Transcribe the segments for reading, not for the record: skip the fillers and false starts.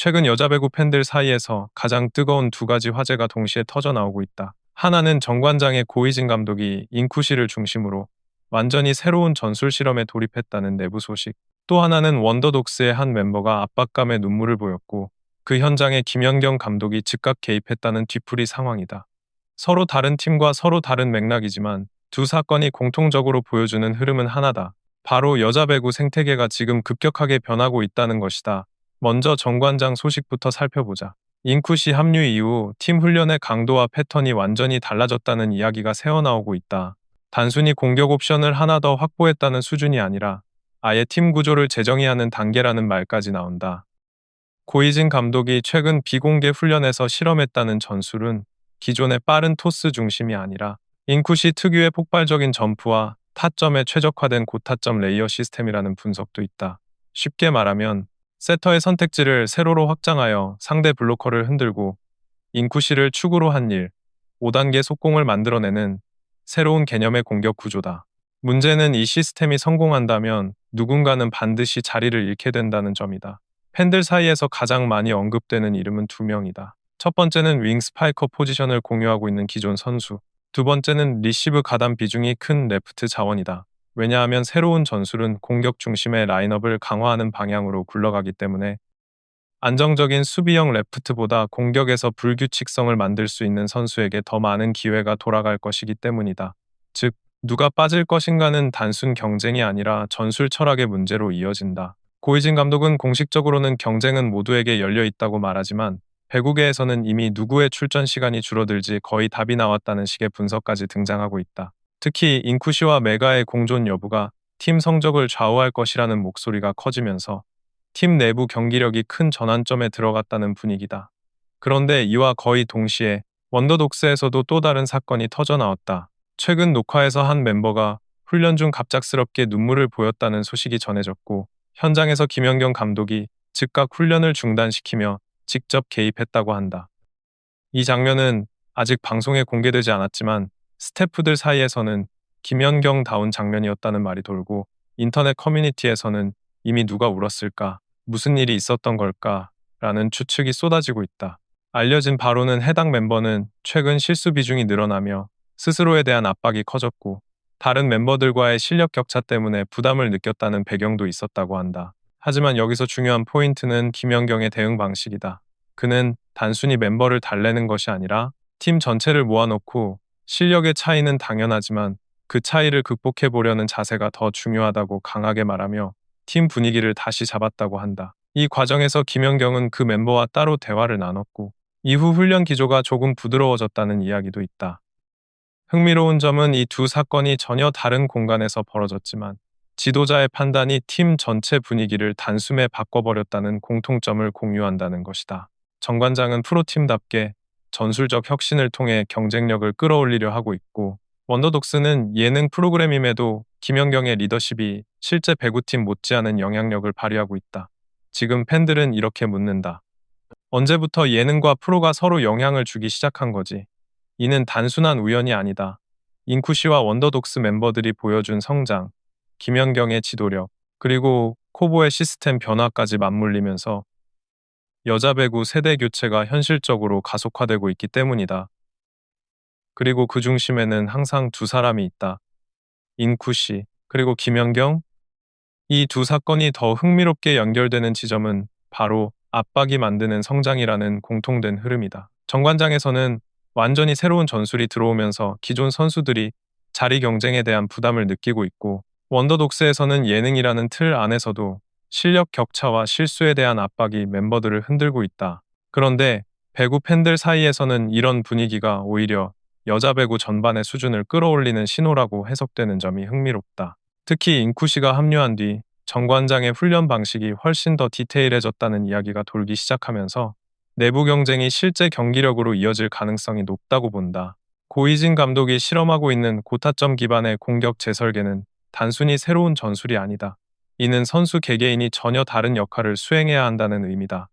최근 여자 배구 팬들 사이에서 가장 뜨거운 두 가지 화제가 동시에 터져 나오고 있다. 하나는 정관장의 고이진 감독이 인쿠시를 중심으로 완전히 새로운 전술 실험에 돌입했다는 내부 소식. 또 하나는 원더독스의 한 멤버가 압박감에 눈물을 보였고 그 현장에 김연경 감독이 즉각 개입했다는 뒤풀이 상황이다. 서로 다른 팀과 서로 다른 맥락이지만 두 사건이 공통적으로 보여주는 흐름은 하나다. 바로 여자 배구 생태계가 지금 급격하게 변하고 있다는 것이다. 먼저 정관장 소식부터 살펴보자. 인쿠시 합류 이후 팀 훈련의 강도와 패턴이 완전히 달라졌다는 이야기가 새어나오고 있다. 단순히 공격 옵션을 하나 더 확보했다는 수준이 아니라 아예 팀 구조를 재정의하는 단계라는 말까지 나온다. 고이진 감독이 최근 비공개 훈련에서 실험했다는 전술은 기존의 빠른 토스 중심이 아니라 인쿠시 특유의 폭발적인 점프와 타점에 최적화된 고타점 레이어 시스템이라는 분석도 있다. 쉽게 말하면 세터의 선택지를 세로로 확장하여 상대 블로커를 흔들고 인쿠시를 축으로 한 일, 5단계 속공을 만들어내는 새로운 개념의 공격 구조다. 문제는 이 시스템이 성공한다면 누군가는 반드시 자리를 잃게 된다는 점이다. 팬들 사이에서 가장 많이 언급되는 이름은 두 명이다. 첫 번째는 윙 스파이커 포지션을 공유하고 있는 기존 선수. 두 번째는 리시브 가담 비중이 큰 레프트 자원이다. 왜냐하면 새로운 전술은 공격 중심의 라인업을 강화하는 방향으로 굴러가기 때문에 안정적인 수비형 레프트보다 공격에서 불규칙성을 만들 수 있는 선수에게 더 많은 기회가 돌아갈 것이기 때문이다. 즉, 누가 빠질 것인가는 단순 경쟁이 아니라 전술 철학의 문제로 이어진다. 고이진 감독은 공식적으로는 경쟁은 모두에게 열려 있다고 말하지만 배구계에서는 이미 누구의 출전 시간이 줄어들지 거의 답이 나왔다는 식의 분석까지 등장하고 있다. 특히 인쿠시와 메가의 공존 여부가 팀 성적을 좌우할 것이라는 목소리가 커지면서 팀 내부 경기력이 큰 전환점에 들어갔다는 분위기다. 그런데 이와 거의 동시에 원더독스에서도 또 다른 사건이 터져 나왔다. 최근 녹화에서 한 멤버가 훈련 중 갑작스럽게 눈물을 보였다는 소식이 전해졌고 현장에서 김연경 감독이 즉각 훈련을 중단시키며 직접 개입했다고 한다. 이 장면은 아직 방송에 공개되지 않았지만 스태프들 사이에서는 김연경다운 장면이었다는 말이 돌고 인터넷 커뮤니티에서는 이미 누가 울었을까, 무슨 일이 있었던 걸까 라는 추측이 쏟아지고 있다. 알려진 바로는 해당 멤버는 최근 실수 비중이 늘어나며 스스로에 대한 압박이 커졌고 다른 멤버들과의 실력 격차 때문에 부담을 느꼈다는 배경도 있었다고 한다. 하지만 여기서 중요한 포인트는 김연경의 대응 방식이다. 그는 단순히 멤버를 달래는 것이 아니라 팀 전체를 모아놓고 실력의 차이는 당연하지만 그 차이를 극복해 보려는 자세가 더 중요하다고 강하게 말하며 팀 분위기를 다시 잡았다고 한다. 이 과정에서 김연경은 그 멤버와 따로 대화를 나눴고 이후 훈련 기조가 조금 부드러워졌다는 이야기도 있다. 흥미로운 점은 이 두 사건이 전혀 다른 공간에서 벌어졌지만 지도자의 판단이 팀 전체 분위기를 단숨에 바꿔버렸다는 공통점을 공유한다는 것이다. 정관장은 프로팀답게 전술적 혁신을 통해 경쟁력을 끌어올리려 하고 있고 원더독스는 예능 프로그램임에도 김연경의 리더십이 실제 배구팀 못지않은 영향력을 발휘하고 있다. 지금 팬들은 이렇게 묻는다. 언제부터 예능과 프로가 서로 영향을 주기 시작한 거지? 이는 단순한 우연이 아니다. 인쿠시와 원더독스 멤버들이 보여준 성장, 김연경의 지도력, 그리고 코보의 시스템 변화까지 맞물리면서 여자 배구 세대 교체가 현실적으로 가속화되고 있기 때문이다. 그리고 그 중심에는 항상 두 사람이 있다. 인쿠시, 그리고 김연경? 이 두 사건이 더 흥미롭게 연결되는 지점은 바로 압박이 만드는 성장이라는 공통된 흐름이다. 정관장에서는 완전히 새로운 전술이 들어오면서 기존 선수들이 자리 경쟁에 대한 부담을 느끼고 있고 원더독스에서는 예능이라는 틀 안에서도 실력 격차와 실수에 대한 압박이 멤버들을 흔들고 있다. 그런데 배구 팬들 사이에서는 이런 분위기가 오히려 여자 배구 전반의 수준을 끌어올리는 신호라고 해석되는 점이 흥미롭다. 특히 인쿠시가 합류한 뒤 정관장의 훈련 방식이 훨씬 더 디테일해졌다는 이야기가 돌기 시작하면서 내부 경쟁이 실제 경기력으로 이어질 가능성이 높다고 본다. 고이진 감독이 실험하고 있는 고타점 기반의 공격 재설계는 단순히 새로운 전술이 아니다. 이는 선수 개개인이 전혀 다른 역할을 수행해야 한다는 의미다.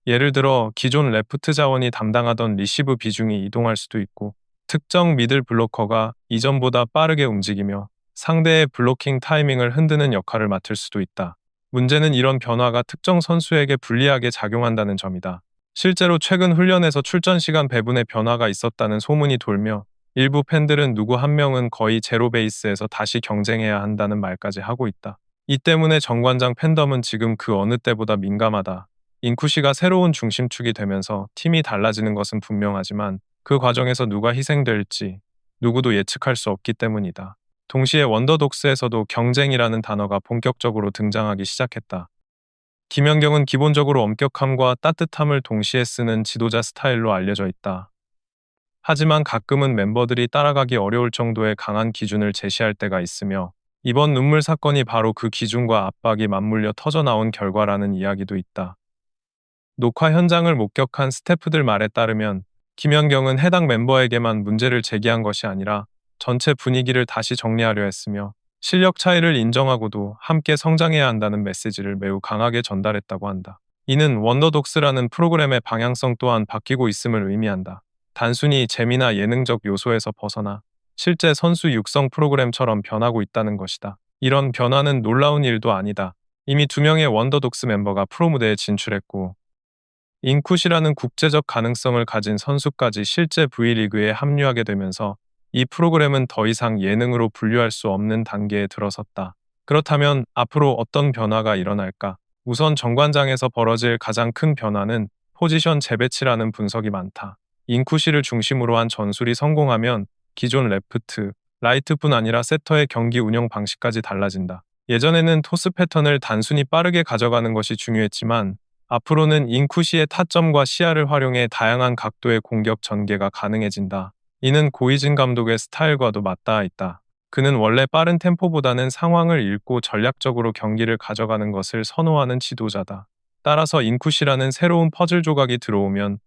예를 들어 기존 레프트 자원이 담당하던 리시브 비중이 이동할 수도 있고 특정 미들 블로커가 이전보다 빠르게 움직이며 상대의 블로킹 타이밍을 흔드는 역할을 맡을 수도 있다. 문제는 이런 변화가 특정 선수에게 불리하게 작용한다는 점이다. 실제로 최근 훈련에서 출전 시간 배분에 변화가 있었다는 소문이 돌며 일부 팬들은 누구 한 명은 거의 제로 베이스에서 다시 경쟁해야 한다는 말까지 하고 있다. 이 때문에 정관장 팬덤은 지금 그 어느 때보다 민감하다. 인쿠시가 새로운 중심축이 되면서 팀이 달라지는 것은 분명하지만 그 과정에서 누가 희생될지 누구도 예측할 수 없기 때문이다. 동시에 원더독스에서도 경쟁이라는 단어가 본격적으로 등장하기 시작했다. 김연경은 기본적으로 엄격함과 따뜻함을 동시에 쓰는 지도자 스타일로 알려져 있다. 하지만 가끔은 멤버들이 따라가기 어려울 정도의 강한 기준을 제시할 때가 있으며 이번 눈물 사건이 바로 그 기준과 압박이 맞물려 터져나온 결과라는 이야기도 있다. 녹화 현장을 목격한 스태프들 말에 따르면 김연경은 해당 멤버에게만 문제를 제기한 것이 아니라 전체 분위기를 다시 정리하려 했으며 실력 차이를 인정하고도 함께 성장해야 한다는 메시지를 매우 강하게 전달했다고 한다. 이는 원더독스라는 프로그램의 방향성 또한 바뀌고 있음을 의미한다. 단순히 재미나 예능적 요소에서 벗어나 실제 선수 육성 프로그램처럼 변하고 있다는 것이다. 이런 변화는 놀라운 일도 아니다. 이미 2명의 원더독스 멤버가 프로 무대에 진출했고 인쿠시라는 국제적 가능성을 가진 선수까지 실제 V리그에 합류하게 되면서 이 프로그램은 더 이상 예능으로 분류할 수 없는 단계에 들어섰다. 그렇다면 앞으로 어떤 변화가 일어날까? 우선 정관장에서 벌어질 가장 큰 변화는 포지션 재배치라는 분석이 많다. 인쿠시를 중심으로 한 전술이 성공하면 기존 레프트, 라이트뿐 아니라 세터의 경기 운영 방식까지 달라진다. 예전에는 토스 패턴을 단순히 빠르게 가져가는 것이 중요했지만 앞으로는 인쿠시의 타점과 시야를 활용해 다양한 각도의 공격 전개가 가능해진다. 이는 고이진 감독의 스타일과도 맞닿아 있다. 그는 원래 빠른 템포보다는 상황을 읽고 전략적으로 경기를 가져가는 것을 선호하는 지도자다. 따라서 인쿠시라는 새로운 퍼즐 조각이 들어오면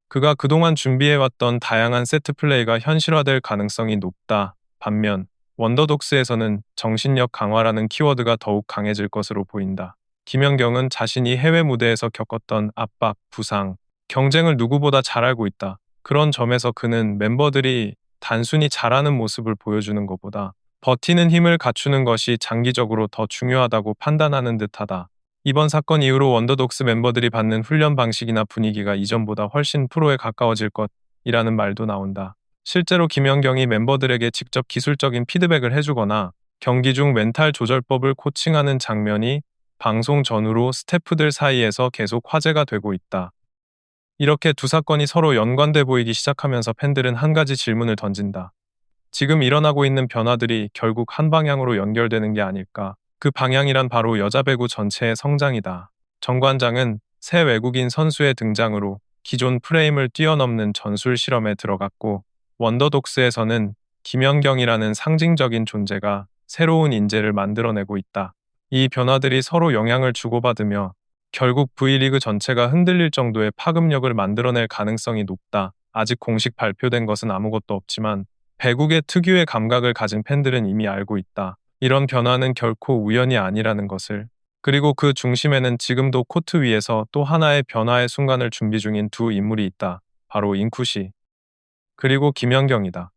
그가 그동안 준비해왔던 다양한 세트 플레이가 현실화될 가능성이 높다. 반면 원더독스에서는 정신력 강화라는 키워드가 더욱 강해질 것으로 보인다. 김연경은 자신이 해외 무대에서 겪었던 압박, 부상, 경쟁을 누구보다 잘 알고 있다. 그런 점에서 그는 멤버들이 단순히 잘하는 모습을 보여주는 것보다 버티는 힘을 갖추는 것이 장기적으로 더 중요하다고 판단하는 듯하다. 이번 사건 이후로 원더독스 멤버들이 받는 훈련 방식이나 분위기가 이전보다 훨씬 프로에 가까워질 것이라는 말도 나온다. 실제로 김연경이 멤버들에게 직접 기술적인 피드백을 해주거나 경기 중 멘탈 조절법을 코칭하는 장면이 방송 전후로 스태프들 사이에서 계속 화제가 되고 있다. 이렇게 두 사건이 서로 연관돼 보이기 시작하면서 팬들은 한 가지 질문을 던진다. 지금 일어나고 있는 변화들이 결국 한 방향으로 연결되는 게 아닐까? 그 방향이란 바로 여자 배구 전체의 성장이다. 정관장은 새 외국인 선수의 등장으로 기존 프레임을 뛰어넘는 전술 실험에 들어갔고 원더독스에서는 김연경이라는 상징적인 존재가 새로운 인재를 만들어내고 있다. 이 변화들이 서로 영향을 주고받으며 결국 V리그 전체가 흔들릴 정도의 파급력을 만들어낼 가능성이 높다. 아직 공식 발표된 것은 아무것도 없지만 배구의 특유의 감각을 가진 팬들은 이미 알고 있다. 이런 변화는 결코 우연이 아니라는 것을. 그리고 그 중심에는 지금도 코트 위에서 또 하나의 변화의 순간을 준비 중인 두 인물이 있다. 바로 인쿠시 그리고 김연경이다.